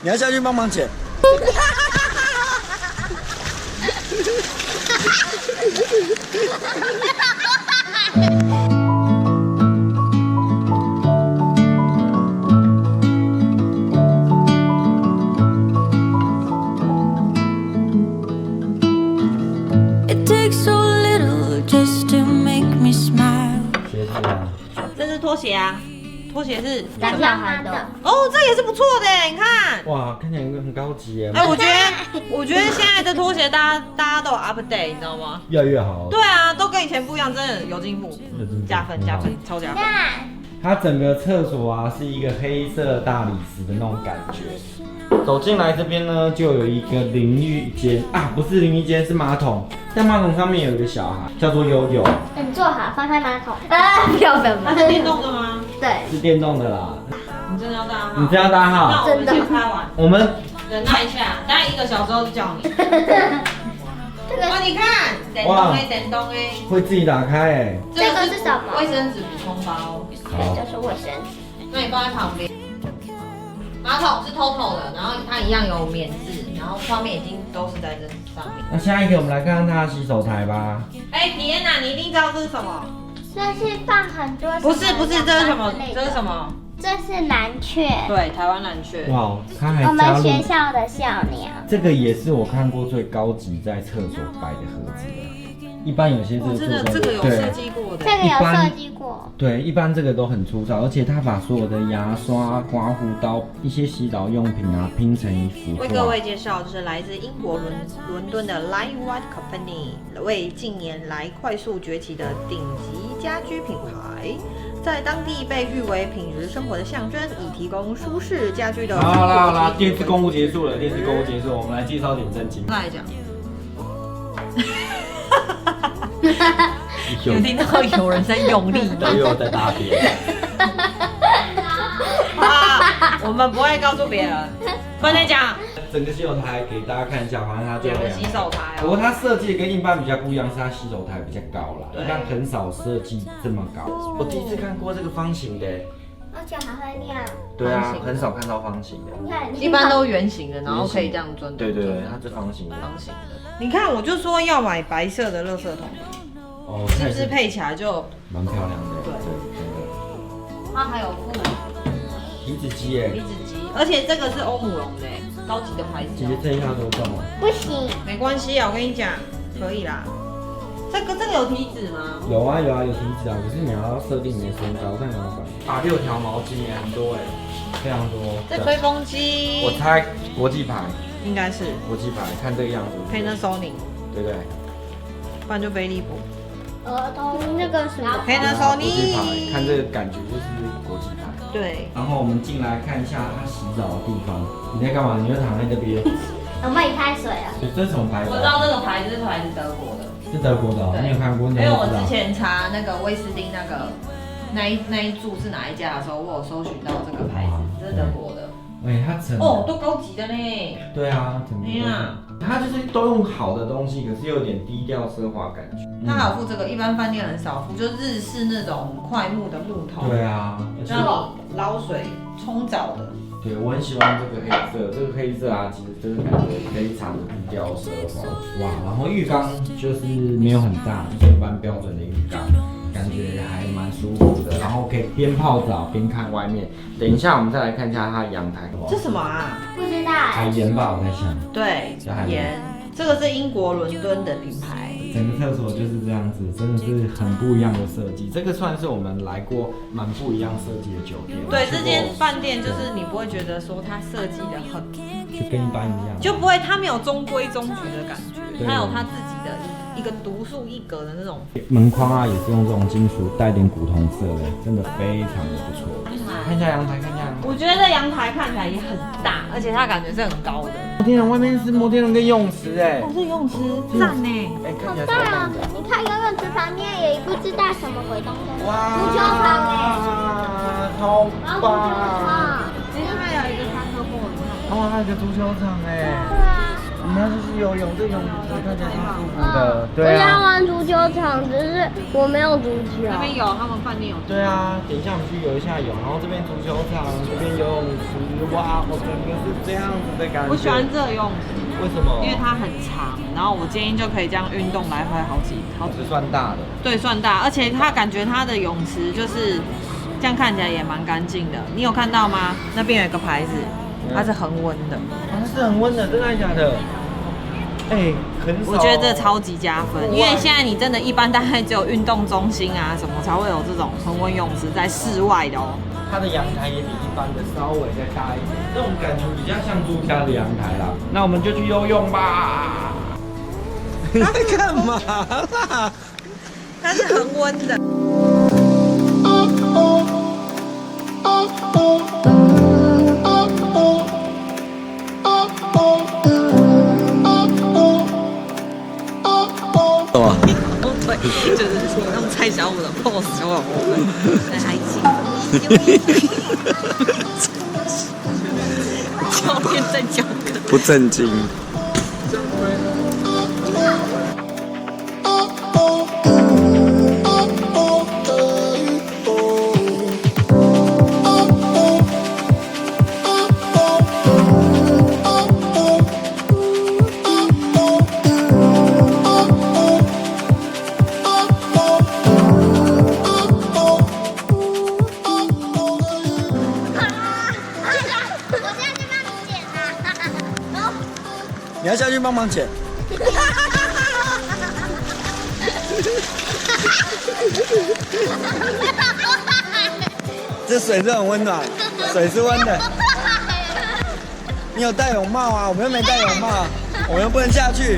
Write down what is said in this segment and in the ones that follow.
你要下去帮忙捡。It takes so little just to make me smile. 鞋子啊，这是拖鞋啊，拖鞋是带小孩的，哦，这也是不错的哎，你看。哇，看起来很高级耶。哎，我觉得现在的拖鞋大家都有 update，你知道吗？越来越好。对啊，都跟以前不一样，真的有进步，加分，超加分。它整个厕所啊是一个黑色大理石的那种感觉。走进来这边呢，就有一个淋浴间啊，不是淋浴间，是马桶。在马桶上面有一个小孩，叫做悠悠，你坐好，放开马桶。不要。它是电动的吗？对，是电动的啦。你真的要搭号？你这样搭号？那我们先拍完，我们忍耐一下，大概1个小时后就叫你。这个哇，你看，电动哎，会自己打开哎。这个是什么？卫生纸补充包。好，这就是卫生纸。那你放在旁边。马桶是 TOTO 的，然后它一样有免治，然后上面已经都是在这上面。那下一个我们来看看它的洗手台吧。哎，皮耶娜，你一定知道这是什么？这是放很多。不是，这是什么？这是什么？这是蓝雀。对，台湾蓝雀。哇，它还我们加入学校的校鸟。这个也是我看过最高级在厕所摆的盒子了。一般有些这个真的这个有设计过的。这个有设计过。对，一般这个都很粗糙，而且他把所有的牙刷、刮胡刀、一些洗澡用品啊拼成一幅画。为各位介绍，这是来自英国伦敦的 Line White Company， 为近年来快速崛起的顶级家居品牌，在当地被誉为品质生活的象征，以提供舒适家居的。好啦，电视公务结束了，我们来介绍点正经。来讲。有有听到有人在用力吗？又有在大便。啊，我们不会告诉别人，不能讲。整个洗手台给大家看一下，好像它就两个洗手台不过哦。它设计跟一般比较不一样，是它洗手台比较高啦，对一般很少设计这么高。我第一次看过这个方形的。而且还会亮。对啊方形，的很少看到方形的。你看，一般都圆形的，然后可以这样钻。对，它是方形的。方形的。你看，我就说要买白色的垃圾桶，哦，是不是配起来就？蛮漂亮的？对真的。它还有附离子机耶，离子机，而且这个是欧姆龙的，高级的牌子哦。姐姐这一下多重啊？不行。没关系啊，我跟你讲，可以啦。这个有体脂吗？有啊有体脂啊，可是你要设定你的身高，太麻烦。啊，6条毛巾也很多哎，非常多。这吹风机，我猜国际牌，应该是国际牌，看这个样子。Panasonic，对不对？不然就飞利浦。儿童那个什么。国际牌， Panasonic，看这个感觉就是国际牌。对。然后我们进来看一下他洗澡的地方。你在干嘛？你会躺在这边？我们已开水了。这是什么牌子？我知道这个牌子是来自德国的，是德国的哦，对你有看过？因为我之前查那个威斯汀那一注是哪一家的时候，我有搜寻到这个牌子，这是德国的。哎，它整哦，都高级的呢。对啊，整个哎呀，它就是都用好的东西，可是又有点低调奢华感觉。它还有附这个，一般饭店很少附，就日式那种快木的木桶，对啊，而且让你捞水冲澡的。对我很喜欢这个黑色，这个黑色啊，其实真的感觉非常的低调奢华。哇，然后浴缸就是没有很大，就是一般标准的浴缸，感觉还蛮舒服的。然后可以边泡澡边看外面。等一下我们再来看一下它的阳台。这什么啊？不知道。海盐吧，我在想。对，盐，这个是英国伦敦的品牌。整个厕所就是这样子，真的是很不一样的设计。这个算是我们来过蛮不一样设计的酒店。对，这间饭店就是你不会觉得说它设计的很，就跟一般一样，就不会它没有中规中矩的感觉，对它有它自己的一个独树一格的那种。门框啊也是用这种金属带点古铜色的，真的非常的不错。看一下阳台，看一下阳台。我觉得阳台看起来也很大，而且它感觉是很高的。摩天轮外面是摩天轮跟游泳池哎，哦，这游泳池赞呢。哎，看好起来超大啊！棒的。你看游泳池旁边有一不知道什么鬼东西。哇，足球场哎。超然后足球棒！场。其实还有一个3个 board，哇，还有一个足球场哎，对啊。哇，那就是游泳，这泳池看起来挺舒服的。我想玩足球场，只是我没有足球。那边有，他们饭店有。对啊，等一下我们去游一下泳，然后这边足球场，这边游泳池，哇，我整个是这样子的感觉。我喜欢这个游泳池，为什么？因为它很长，然后我建议就可以这样运动来回好几。只算大的。对，算大，而且它感觉它的泳池就是这样看起来也蛮干净的。你有看到吗？那边有一个牌子，它是恒温的。它是很温的，真的假的？哎，很少。我觉得这超级加分，因为现在你真的一般大概只有运动中心啊什么才会有这种恒温泳池在室外的哦。它的阳台也比一般的稍微再大一点，这种感觉比较像住家的阳台啦。那我们就去游泳吧。你在干嘛啦？它是恒温的。对，就是用蔡小五的 pose 就很很嗨气。教练在教课，不正经。你要下去帮忙捡。这水是很温暖，水是温的。你有戴泳帽啊？我们又没戴泳帽，我们又不能下去。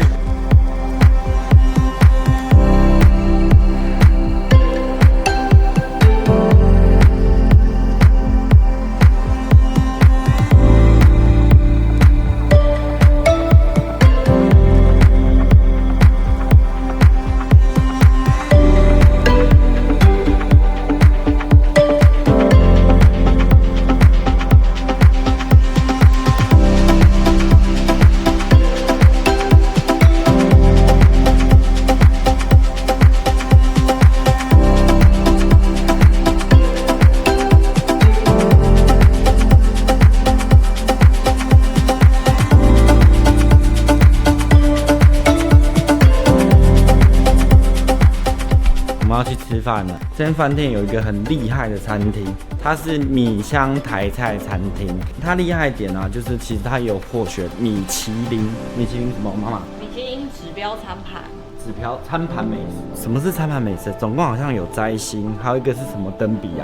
我们要去吃饭了。这间饭店有一个很厉害的餐厅，它是米香台菜餐厅。它厉害一点啊，就是其实它有获选米其林什么？妈妈？米其林指标餐盘。指标餐盘美食。什么是餐盘美食？总共好像有摘星，还有一个是什么灯笔啊？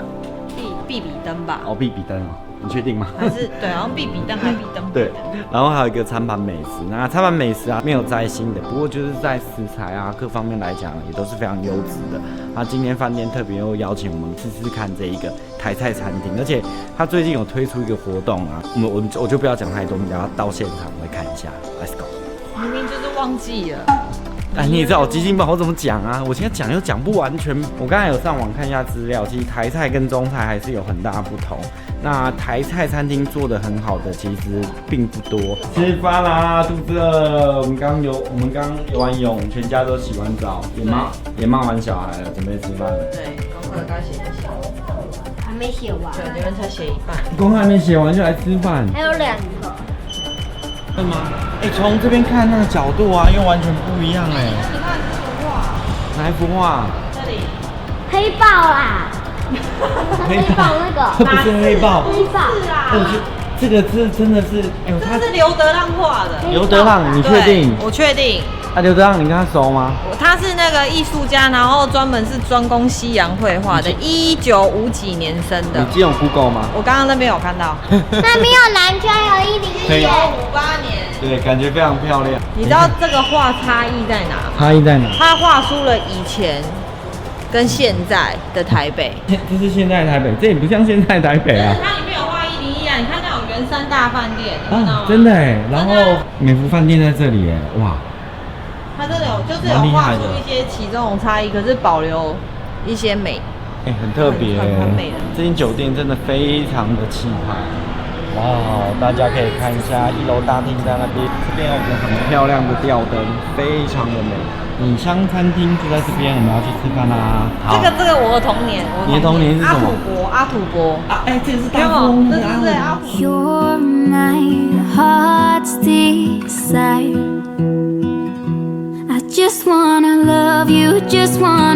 必比登吧？哦，必比登哦。你确定吗？还是对，然后必比登还必登。对，然后还有一个餐盘美食。那餐盘美食啊，没有摘星的，不过就是在食材啊各方面来讲，也都是非常优质的。那今天饭店特别又邀请我们试试看这一个台菜餐厅，而且他最近有推出一个活动啊，我就不要讲太多，我们等下到现场来看一下。Let's go。明明就是忘记了。哎，你也知道我基金宝我怎么讲啊？我现在讲又讲不完全。我刚才有上网看一下资料，其实台菜跟中菜还是有很大不同。那台菜餐厅做的很好的其实并不多。吃饭啦，肚子饿。我们刚游完泳，全家都洗完澡，也骂完小孩了，准备吃饭了。对，功课该写一下。还没写完。对，你们才写一半。功课还没写完就来吃饭。还有2个。对吗？哎，从这边看那个角度啊，又完全不一样哎。你看这幅画。哪一幅画？这里。黑豹啦。黑豹那个。这不是黑豹。黑豹。是啊。这个是真的是，哎呦，这是刘德浪画的。刘德浪，你确定？我确定。啊，刘德浪，你跟他熟吗？他是那个艺术家，然后专门是专攻西洋绘画的，1950几年生的。你今天有 Google 吗？我刚刚那边有看到。那边有蓝圈，有101年。1958年。对，感觉非常漂亮。你知道这个画差异在哪吗？差异在哪？他画出了以前跟现在的台北。这是现在的台北，这也不像现在的台北啊。它里面有画101啊，你看那种圆山大饭店，你看到吗？真的哎，然后美福饭店在这里哎，哇。它真的有，就是有画出一些其中的差异，可是保留一些美。哎，很特别，很美的。这间酒店真的非常的气派。哇，大家可以看一下1楼大厅在那边，这边有个很漂亮的吊灯，非常的美。米香餐厅就在这边，我们要去吃饭啦。这个我的童年，你的童年是什么？阿土伯啊，哎，这个是大富翁，对阿土。You're my heart's desire. I just wanna love you, just wanna